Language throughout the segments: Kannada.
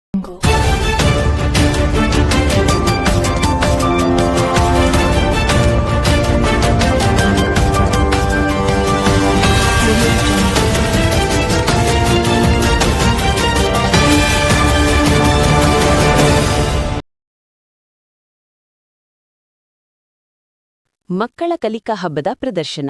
ಮಕ್ಕಳ ಕಲಿಕಾ ಹಬ್ಬದ ಪ್ರದರ್ಶನ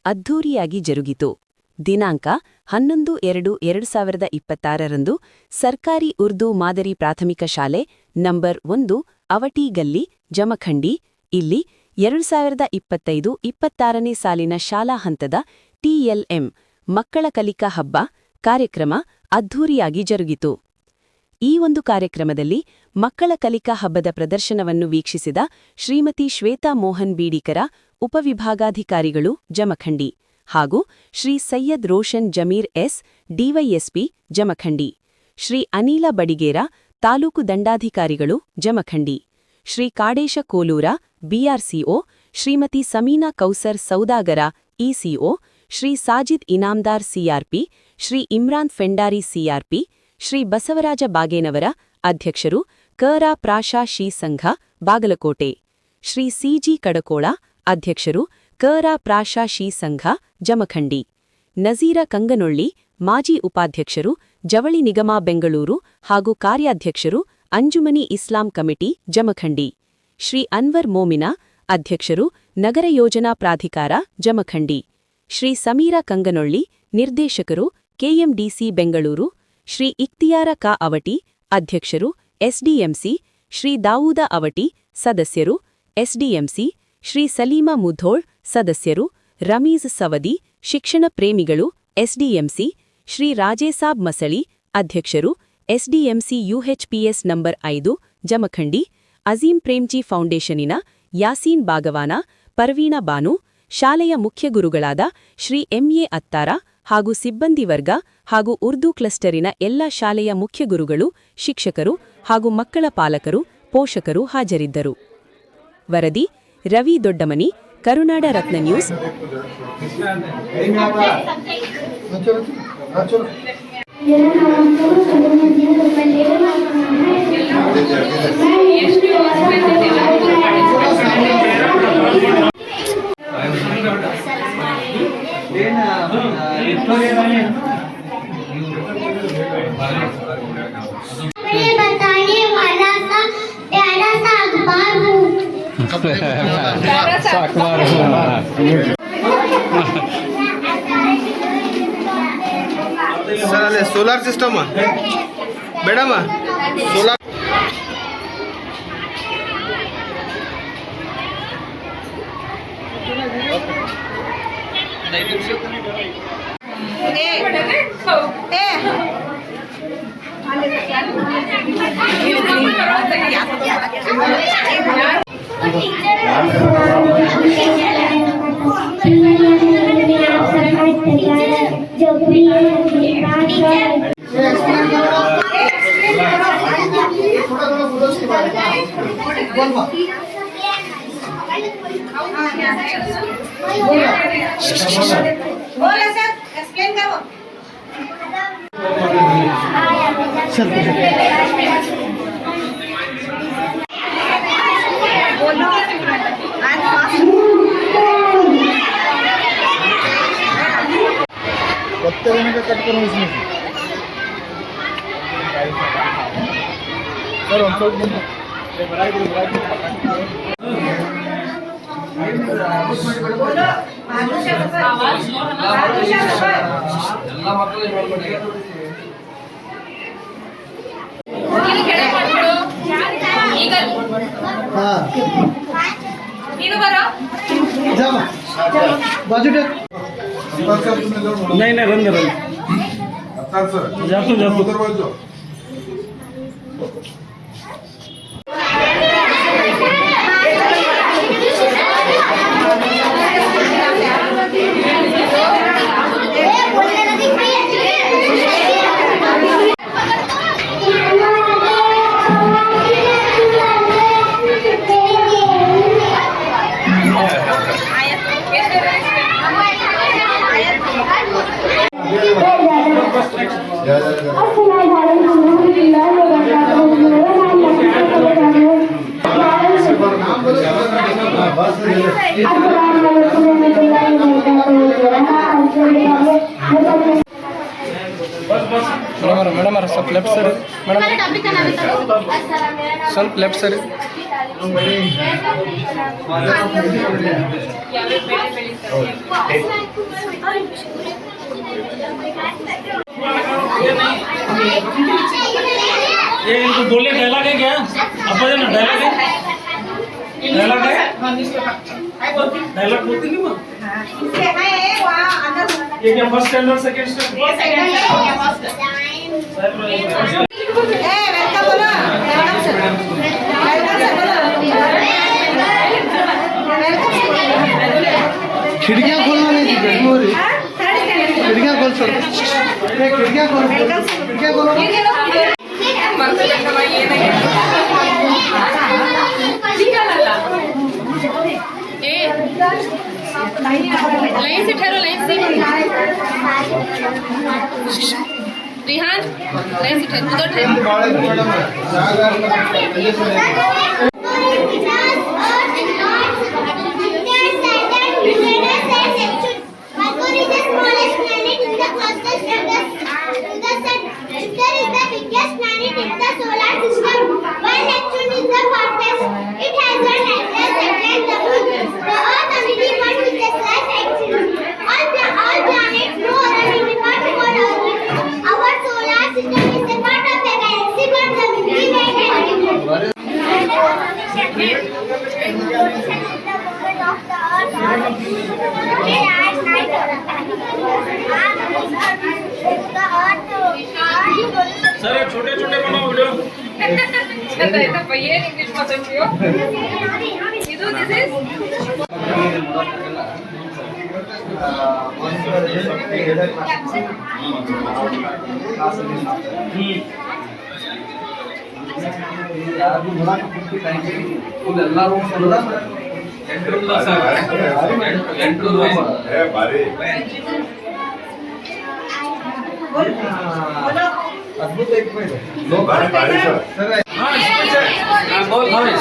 ಅದ್ಧೂರಿಯಾಗಿ ಜರುಗಿತು. ದಿನಾಂಕ 11-2-2026ರಂದು ಸರ್ಕಾರಿ ಉರ್ದು ಮಾದರಿ ಪ್ರಾಥಮಿಕ ಶಾಲೆ ನಂಬರ್ 1 ಅವಟಿ ಗಲ್ಲಿ ಜಮಖಂಡಿ ಇಲ್ಲಿ 2025-26ನೇ ಸಾಲಿನ ಶಾಲಾ ಹಂತದ ಟಿಎಲ್ಎಂ ಮಕ್ಕಳ ಕಲಿಕಾ ಹಬ್ಬ ಕಾರ್ಯಕ್ರಮ ಅದ್ಧೂರಿಯಾಗಿ ಜರುಗಿತು. ಈ ಒಂದು ಕಾರ್ಯಕ್ರಮದಲ್ಲಿ ಮಕ್ಕಳ ಕಲಿಕಾ ಹಬ್ಬದ ಪ್ರದರ್ಶನವನ್ನು ವೀಕ್ಷಿಸಿದ ಶ್ರೀಮತಿ ಶ್ವೇತಾ ಮೋಹನ್ ಬೀಡಿಕರ ಉಪವಿಭಾಗಾಧಿಕಾರಿಗಳು ಜಮಖಂಡಿ ಹಾಗೂ ಶ್ರೀ ಸೈಯದ್ ರೋಷನ್ ಜಮೀರ್ ಎಸ್ ಡಿವೈಎಸ್ಪಿ ಜಮಖಂಡಿ, ಶ್ರೀ ಅನಿಲ ಬಡಿಗೇರ ತಾಲೂಕು ದಂಡಾಧಿಕಾರಿಗಳು Jamakhandi, Shri Kadesh Kolur BRCO, Shrimati Sameena Kausar Saudagar ECO, Shri Sajid Inamdar CRP, Shri Imran Fendari CRP, Shri Basavaraj Bagenavar ಅಧ್ಯಕ್ಷರು ಕರಾ ಪ್ರಾಶಾ ಶಿ ಸಂಘ ಬಾಗಲಕೋಟೆ, ಶ್ರೀ ಸಿಜಿ ಕಡಕೋಳ ಅಧ್ಯಕ್ಷರು ಕರಾ ಪ್ರಾಶಾ ಶಿ ಸಂಘ ಜಮಖಂಡಿ, ನಜೀರ ಕಂಗನೊಳ್ಳಿ ಮಾಜಿ ಉಪಾಧ್ಯಕ್ಷರು ಜವಳಿ ನಿಗಮ ಬೆಂಗಳೂರು ಹಾಗೂ ಕಾರ್ಯಾಧ್ಯಕ್ಷರು ಅಂಜುಮನಿ ಇಸ್ಲಾಂ ಕಮಿಟಿ ಜಮಖಂಡಿ, ಶ್ರೀ ಅನ್ವರ್ ಮೋಮಿನಾ ಅಧ್ಯಕ್ಷರು ನಗರ ಯೋಜನಾ ಪ್ರಾಧಿಕಾರ ಜಮಖಂಡಿ, ಶ್ರೀ ಸಮೀರಾ ಕಂಗನೊಳ್ಳಿ ನಿರ್ದೇಶಕರು ಕೆಎಂಡಿಸಿ ಬೆಂಗಳೂರು, ಶ್ರೀ ಇಕ್ತಿಯಾರ ಕಾ ಅವಟಿ ಅಧ್ಯಕ್ಷರು ಎಸ್ಡಿಎಂಸಿ, ಶ್ರೀ ದಾವೂದ ಅವಟಿ ಸದಸ್ಯರು ಎಸ್ಡಿಎಂಸಿ, ಶ್ರೀ ಸಲೀಮಾ ಮುಧೋಳ್ ಸದಸ್ಯರು, ರಮೀಜ್ ಸವದಿ ಶಿಕ್ಷಣ ಪ್ರೇಮಿಗಳು ಎಸ್ಡಿಎಂಸಿ, ಶ್ರೀ ರಾಜೇಸಾಬ್ ಮಸಳಿ ಅಧ್ಯಕ್ಷರು ಎಸ್ಡಿಎಂಸಿ ಯುಎಚ್ಪಿಎಸ್ ನಂಬರ್ 5 ಜಮಖಂಡಿ, ಅಜೀಂ ಪ್ರೇಮ್ಜಿ ಫೌಂಡೇಶನಿನ ಯಾಸೀನ್ ಬಾಗವಾನ, ಪರ್ವೀಣಾ ಬಾನು, ಶಾಲೆಯ ಮುಖ್ಯ ಗುರುಗಳಾದ ಶ್ರೀ ಎಂಎ ಅತ್ತಾರ ಹಾಗೂ ಸಿಬ್ಬಂದಿ ವರ್ಗ ಹಾಗೂ ಉರ್ದು ಕ್ಲಸ್ಟರಿನ ಎಲ್ಲ ಶಾಲೆಯ ಮುಖ್ಯ ಗುರುಗಳು, ಶಿಕ್ಷಕರು ಹಾಗೂ ಮಕ್ಕಳ ಪಾಲಕರು, ಪೋಷಕರು ಹಾಜರಿದ್ದರು. ವರದಿ Ravi Doddamani, Karunada Ratna news. Solar system madam solar बोला सर एक्सप्लेन करो बोलो आज कत्ते रहने का कट करो इसमें सर हम सब बराई नहीं रन जातो अस्सलाम वालेकुम। ಮೇಡಮ್ ಸ್ವಲ್ಪ ಲೆಫ್ಟ್ ಸರಿ ಮೇಡಮ್ ಸ್ವಲ್ಪ ಲೆಫ್ಟ್ ಸರಿ ये इनको बोले डायलॉग है क्या? अब ना डायलॉग है, डायलॉग है, डायलॉग बोलते नहीं माँ? इसके है वहाँ अंदर ये क्या फर्स्ट स्टैंडर्ड सेकंड स्टैंडर्ड? ए वेलकम बोलो वेलकम सर बोलो खिड़कियाँ खोलना नहीं थी बेटमोरी खिड़कियाँ खोल सर खिड़कियाँ खोल खिड़कियाँ खोलो लाइन से ठहरो लाइन से रिहान लाइन से ठहरो उधर ठहरो सर छोटे छोटे बनाओ वीडियो इंग्लिश में समझियो ಇದು ದಿಸ್ अद्भुत एक बोल हाँ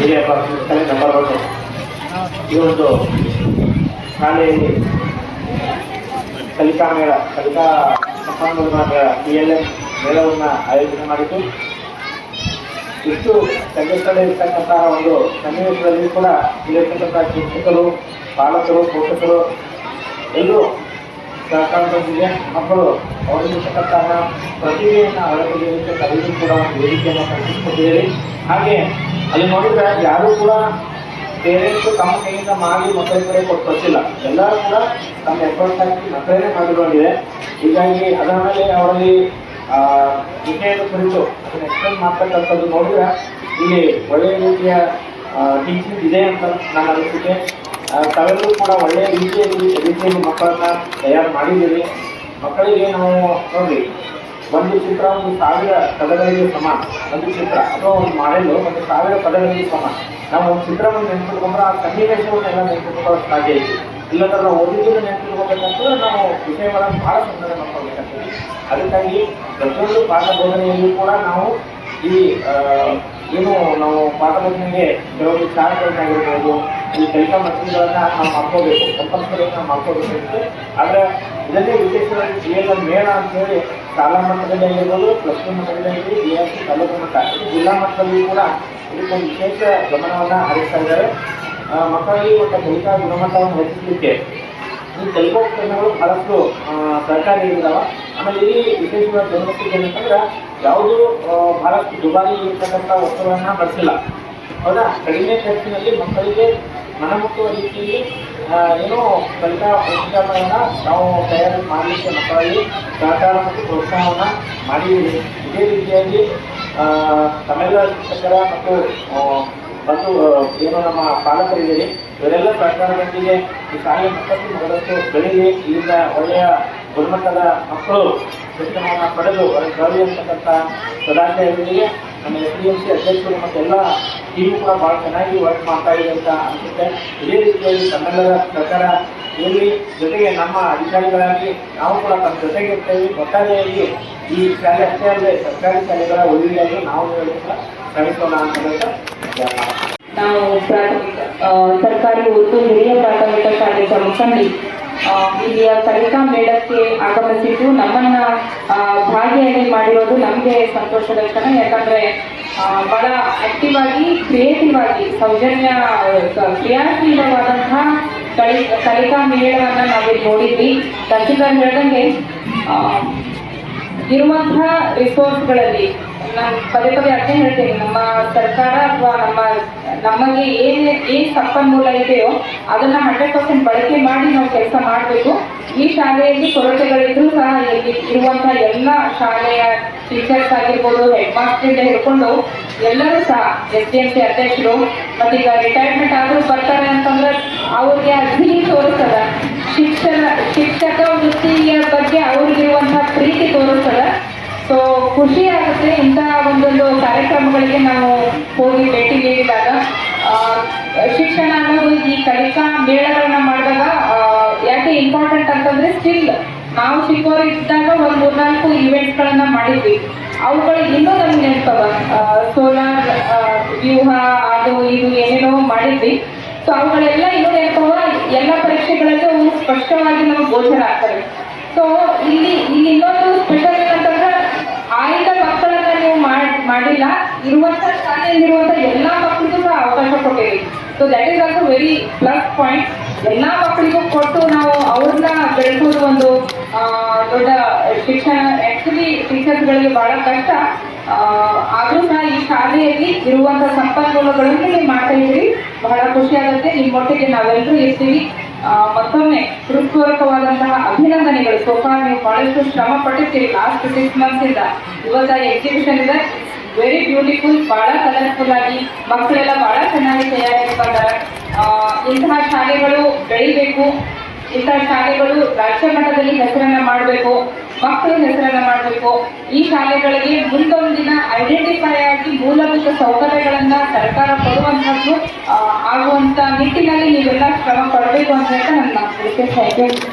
ಹಿರಿಯ ಕಲೆ ನಂಬರ್ 1 ಈ ಒಂದು ಶಾಲೆಯಲ್ಲಿ ಕಲಿಕಾ ಸಂಪನ್ಮೂಲ ಮೇಳ PLM ಮೇಳವನ್ನು ಆಯೋಜನೆ ಮಾಡಿದ್ದು ಇಷ್ಟು ಸಂಘಟನೆ ಇರ್ತಕ್ಕಂತಹ ಒಂದು ಸನ್ನಿವೇಶದಲ್ಲಿ ಕೂಡ ಇಲ್ಲಿರ್ತಕ್ಕಂಥ ಶಿಕ್ಷಕರು ಪಾಲಕರು ಪೋಷಕರು ಎಲ್ಲರೂ ಸಹಕಾರದೊಂದಿಗೆ ಮಕ್ಕಳು ಅವರಿರ್ತಕ್ಕಂತಹ ಪ್ರತಿಭೆಯನ್ನು ಹೊರತೆಗೆಯುವಂತೆ ಕಲಿಯಲು ಕೂಡ ಒಂದು ವೇದಿಕೆಯನ್ನು ಕಲ್ಪಿಸಿಕೊಟ್ಟಿದ್ದೀರಿ. ಹಾಗೆ ಅಲ್ಲಿ ನೋಡಿದ್ರೆ ಯಾರೂ ಕೂಡ ಪೇರೆಂಟ್ಸ್ ತಮ್ಮ ಕೈಯಿಂದ ಮಾಡಿ ಮಕ್ಕಳ ಕಡೆ ಕೊಟ್ಟಿಲ್ಲ, ಎಲ್ಲರೂ ಕೂಡ ತಮ್ಮ ಎಫರ್ಟ್ ಹಾಕಿ ಮಕ್ಕಳನ್ನೇ ಮಾಡಿಕೊಂಡಿದೆ. ಹೀಗಾಗಿ ಅದರ ಮೇಲೆ ಅವರಲ್ಲಿ ವಿಷಯದ ಕುರಿತು ಅದನ್ನು ಎಕ್ಸ್ಪ್ಲೇನ್ ಮಾಡ್ತಕ್ಕಂಥದ್ದು ನೋಡಿದ್ರೆ ಇಲ್ಲಿ ಒಳ್ಳೆಯ ರೀತಿಯ ಟೀಚಿಂಗ್ ಇದೆ ಅಂತ ನನ್ನ ಅನಿಸಿಕೆ. ತಾವೆಲ್ಲರೂ ಕೂಡ ಒಳ್ಳೆಯ ರೀತಿಯಲ್ಲಿ ಮಕ್ಕಳನ್ನ ತಯಾರು ಮಾಡಿದ್ದೀವಿ. ಮಕ್ಕಳಿಗೆ ನಾವು ನೋಡಿ ಒಂದು ಚಿತ್ರ 1000 ಪದಗಳಿಗೆ ಸಮಾನ, ಒಂದು ಚಿತ್ರ ಅಥವಾ ಒಂದು ಮಾಡೆಲ್ಲು 1000 ಪದಗಳಿಗೆ ಸಮಾನ. ನಾವು ಒಂದು ಚಿತ್ರವನ್ನು ನೆನಪಿಟ್ಕೊಂಡ್ರೆ ಆ ಸನ್ನಿವೇಶವನ್ನೆಲ್ಲ ನೆನಪಿಟ್ಕೊಳ್ಳೋಕೆ ಸಾಧ್ಯ ಇದೆ. ಇಲ್ಲಂದ್ರೆ ನಾವು ಓದಿದ್ದನ್ನು ನೆನಪಿಟ್ಕೋಬೇಕಂತಂದ್ರೆ ನಾವು ವಿಷಯಗಳನ್ನು ಭಾಳ ಸಂಗ್ರಹ ಮಾಡ್ಕೊಳ್ಬೇಕಾಗ್ತದೆ. ಅದಕ್ಕಾಗಿ ಪ್ರತಿಯೊಂದು ಪಾಠ ಬೋಧನೆಯಲ್ಲೂ ಕೂಡ ನಾವು ಈ ಏನು ನಾವು ಪಾಠ ಬೋಧನೆಗೆ ಕೆಲವೊಂದು ಚಾರ್ಟ್ಗಳನ್ನಾಗಿರ್ಬೋದು, ಈ ಕಲಿಕಾ ಮಕ್ಕಳುಗಳನ್ನ ನಾವು ಮಾಡ್ಕೋಬೇಕು, ಕಂಪಲ್ಸರಿಯಾಗಿ ನಾವು ಮಾಡ್ಕೋಬೇಕಾಗುತ್ತೆ. ಆದರೆ ಇದನ್ನೇ ವಿಶೇಷವಾಗಿ PLM ಮೇಳ ಅಂತೇಳಿ ಶಾಲಾ ಮಟ್ಟದಲ್ಲಿ ಆಗಿರ್ಬೋದು, +2 ಮಟ್ಟದಲ್ಲಿ BSc ತಾಲೂಕು ಮಟ್ಟ, ಜಿಲ್ಲಾ ಮಟ್ಟದಲ್ಲಿ ಕೂಡ ಇದಕ್ಕೊಂದು ವಿಶೇಷ ಗಮನವನ್ನು ಹರಿಸ್ತಾ ಇದ್ದಾರೆ. ಮಕ್ಕಳಿಗೆ ಮತ್ತು ಕಲಿಕಾ ಗುಣಮಟ್ಟವನ್ನು ಹೆಚ್ಚಿಸಲಿಕ್ಕೆ ಈ ಕಲಿಕೋಪಕರಣಗಳು ಬಹಳಷ್ಟು ಸಹಕಾರಿಯಾಗಿದ್ದಾವೆ. ಆಮೇಲೆ ಇಲ್ಲಿ ವಿಶೇಷವಾಗಿ ಗಮನಿಸಿದ್ದು ಏನಂತಂದ್ರೆ ಯಾವುದೂ ಬಹಳಷ್ಟು ದುಬಾರಿ ಇರ್ತಕ್ಕಂಥ ವಸ್ತುಗಳನ್ನು ಬಳಸಿಲ್ಲ. ಹೌದಾ, ಕಡಿಮೆ ಖರ್ಚಿನಲ್ಲಿ ಮಕ್ಕಳಿಗೆ ಮನಮುಟ್ಟುವ ರೀತಿಯಲ್ಲಿ ಏನೋ ಕಲಿಕಾ ಉಪಕರಣಗಳನ್ನು ನಾವು ತಯಾರಿ ಮಾಡಲಿಕ್ಕೆ ಮಕ್ಕಳಲ್ಲಿ ಸಹಕಾರ ಮತ್ತು ಪ್ರೋತ್ಸಾಹವನ್ನು ಮಾಡಿದ್ದೀವಿ. ಇದೇ ರೀತಿಯಾಗಿ ತಮ್ಮೆಲ್ಲ ಶಿಕ್ಷಕರ ಮತ್ತು ಏನು ನಮ್ಮ ಪಾಲಕರಿದ್ದೀರಿ, ಇವರೆಲ್ಲ ಸಹಕಾರದೊಂದಿಗೆ ಈ ಶಾಲೆ ಮತ್ತಷ್ಟು ಮಗದಷ್ಟು ಬೆಳೀಲಿ, ಇಲ್ಲಿಂದ ಒಳ್ಳೆಯ ಗುಣಮಟ್ಟದ ಮಕ್ಕಳು ಶಿಕ್ಷಣವನ್ನು ಪಡೆದು ಬರಲಿ ಅಂತಕ್ಕಂಥ ಸದಾಶಯದೊಂದಿಗೆ ನಮ್ಮ SDMC ಅಧ್ಯಕ್ಷರು ಮತ್ತೆಲ್ಲ ಟೀಮು ಕೂಡ ಭಾಳ ಚೆನ್ನಾಗಿ ವರ್ಕ್ ಮಾಡ್ತಾ ಇದೆ ಅಂತ ಅನಿಸುತ್ತೆ. ಇದೇ ರೀತಿಯಾಗಿ ತಮ್ಮೆಲ್ಲರ ಸಹಕಾರ ಇರಲಿ, ಜೊತೆಗೆ ನಮ್ಮ ಅಧಿಕಾರಿಗಳಾಗಿ ನಾವು ಕೂಡ ತಮ್ಮ ಜೊತೆಗೆ ಇರ್ತೇವೆ. ಒಟ್ಟಾರೆಯಾಗಿ ಈ ಶಾಲೆ ಅಷ್ಟೇ ಅಲ್ಲದೆ ಸರ್ಕಾರಿ ಶಾಲೆಗಳ ಉಳಿವಿಗಾಗಿ ನಾವು ಕೂಡ ಶ್ರಮಿಸೋಣ ಅಂತ ನಾವು ಪ್ರಾಥಮಿಕ ಸರ್ಕಾರಿ ಉರ್ದು ಹಿರಿಯ ಪ್ರಾಥಮಿಕ ಶಾಲೆ ಪ್ರಮುಖಂಡಿ ಇಲ್ಲಿಯ ಕಲಿಕಾ ಮೇಳಕ್ಕೆ ಆಗಮಿಸಿದ್ದು ನಮ್ಮನ್ನ ಭಾಗಿಯಾಗಿ ಮಾಡಿರೋದು ನಮಗೆ ಸಂತೋಷದ ಕ್ಷಣ. ಯಾಕಂದ್ರೆ ಬಹಳ ಆಕ್ಟಿವ್ ಆಗಿ ಕ್ರಿಯೇಟಿವ್ ಆಗಿ ಕ್ರಿಯಾಶೀಲವಾದಂತಹ ಕಲಿಕಾ ಮೇಳವನ್ನು ನಾವಿಲ್ಲಿ ನೋಡಿದ್ವಿ. ತಹಸೀಲ್ದಾರ್ ಹೇಳ್ದಂಗೆ ಇರುವಂತಹ ರಿಸೋರ್ಸ್ಗಳಲ್ಲಿ ನಾನು ಪದೇ ಅದನ್ನೇ ಹೇಳ್ತೀನಿ, ನಮ್ಮ ಸರ್ಕಾರ ಅಥವಾ ನಮಗೆ ಏನು ಸಂಪನ್ಮೂಲ ಇದೆಯೋ ಅದನ್ನ 100% ಬಳಕೆ ಮಾಡಿ ನಾವು ಕೆಲಸ ಮಾಡಬೇಕು. ಈ ಶಾಲೆಯಲ್ಲಿ ಕೊರತೆಗಳಿದ್ರೂ ಸಹ ಇಲ್ಲಿ ಇರುವಂತಹ ಎಲ್ಲ ಶಾಲೆಯ ಟೀಚರ್ಸ್ ಆಗಿರ್ಬೋದು, ಹೆಡ್ ಮಾಸ್ಟರಿಂದ ಹಿಡ್ಕೊಂಡು ಎಲ್ಲರೂ ಸಹ SDMC ಅಧ್ಯಕ್ಷರು ಮತ್ತೀಗ ರಿಟೈರ್ಮೆಂಟ್ ಆದರೂ ಬರ್ತಾರೆ ಅಂತಂದ್ರೆ ಅವ್ರಿಗೆ ಅರ್ಜಿ ತೋರಿಸ್ತದ, ಶಿಕ್ಷಕ ವೃತ್ತಿಯ ಬಗ್ಗೆ ಅವ್ರಿಗಿರುವಂತಹ ಪ್ರೀತಿ ತೋರಿಸ್ತದ. ಸೊ ಖುಷಿ ಆಗುತ್ತೆ ಇಂತಹ ಒಂದೊಂದು ಕಾರ್ಯಕ್ರಮಗಳಿಗೆ ನಾವು ಹೋಗಿ ಭೇಟಿ ನೀಡಿದಾಗ. ಶಿಕ್ಷಣ ಅನ್ನೋದು ಈ ಕಲಿಕಾ ಮೇಳಗಳನ್ನ ಮಾಡಿದಾಗ ಯಾಕೆ ಇಂಪಾರ್ಟೆಂಟ್ ಅಂತಂದ್ರೆ ಸ್ಟಿಲ್ ನಾವು ಚಿಕ್ಕವರಿದ್ದಾಗ ಒಂದು 3-4 ಇವೆಂಟ್ಸ್ಗಳನ್ನ ಮಾಡಿದ್ವಿ. ಅವುಗಳಿಗೆ ಇನ್ನೂ ನಮ್ಗೆ ನೆನಪವ, ಸೋಲಾರ್ ವ್ಯೂಹ ಅದು ಇದು ಏನೇನೋ ಮಾಡಿದ್ವಿ. ಸೊ ಅವುಗಳೆಲ್ಲ ಇನ್ನೂ ನೆನಪವ. ಎಲ್ಲ ಪರೀಕ್ಷೆಗಳಲ್ಲೂ ಅವು ಸ್ಪಷ್ಟವಾಗಿ ನಮಗೆ ಗೋಚರ ಆಗ್ತವೆ. ಸೊ ಇಲ್ಲಿ ಇನ್ನೊಂದು ಸ್ಪೆಷಲ್ ಏನಂತಂದ್ರೆ ಆಯ್ದ ಮಕ್ಕಳನ್ನ ನೀವು ಮಾಡಿಲ್ಲ, ಇರುವಂತಹ ಶಾಲೆಯಲ್ಲಿರುವಂತಹ ಎಲ್ಲಾ ಮಕ್ಕಳಿಗೂ ಸಹ ಅವಕಾಶ ಕೊಟ್ಟಿರಿ. So that is also very plus point. ಎಲ್ಲಾ ಮಕ್ಕಳಿಗೂ ಕೊಟ್ಟು ನಾವು ಅವ್ರನ್ನ ಬೆಳೆಸೋದು ಒಂದು ದೊಡ್ಡ ಶಿಕ್ಷಣ. ಆಕ್ಚುಲಿ ಟೀಚರ್ಸ್ಗಳಿಗೆ ಬಹಳ ಕಷ್ಟ, ಆದ್ರೂ ಸಹ ಈ ಶಾಲೆಯಲ್ಲಿ ಇರುವಂತಹ ಸಂಪನ್ಮೂಲಗಳನ್ನು ನೀವು ಮಾಡ್ತಾ ಇದ್ದೀರಿ. ಬಹಳ ಖುಷಿ ಆಗುತ್ತೆ. ನಿಮ್ಮೊಟ್ಟಿಗೆ ನಾವೆಲ್ಲರೂ ಇರ್ತೀವಿ. ಮತ್ತೊಮ್ಮೆ ಹೃತ್ಪೂರ್ವಕವಾದಂತಹ ಅಭಿನಂದನೆಗಳು. ಸೋಫಾ ನೀವು ಬಹಳಷ್ಟು ಶ್ರಮ ಪಟ್ಟಿರ್ತೀರಿ ಲಾಸ್ಟ್ 6 months ಇಂದ. ಇವತ್ತ ಎಕ್ಸಿಬಿಷನ್ ಇದೆ, ವೆರಿ ಬ್ಯೂಟಿಫುಲ್, ಬಹಳ ಕಲರ್ಫುಲ್ ಆಗಿ ಮಕ್ಕಳೆಲ್ಲ ಬಹಳ ಚೆನ್ನಾಗಿ ತಯಾರಾಗಿ ಬಂದಾರೆ. ಇಂತಹ ಶಾಲೆಗಳು ಬೆಳಿಬೇಕು, ಇಂತಹ ಶಾಲೆಗಳು ರಾಜ್ಯ ಮಟ್ಟದಲ್ಲಿ ಹೆಸರನ್ನ ಮಾಡಬೇಕು, ಮಕ್ಕಳು ಹೆಸರನ್ನ ಮಾಡಬೇಕು. ಈ ಶಾಲೆಗಳಿಗೆ ಮುಂದೊಂದಿನ ಐಡೆಂಟಿಫೈ ಆಗಿ ಮೂಲಭೂತ ಸೌಕರ್ಯಗಳನ್ನ ಸರ್ಕಾರ ಕೊಡುವಂಥದ್ದು ಆಗುವಂತ ನಿಟ್ಟಿನಲ್ಲಿ ನೀವೆಲ್ಲ ಶ್ರಮ ಪಡಬೇಕು ಅಂತ ನನ್ನ ಮಾತು. Thank you.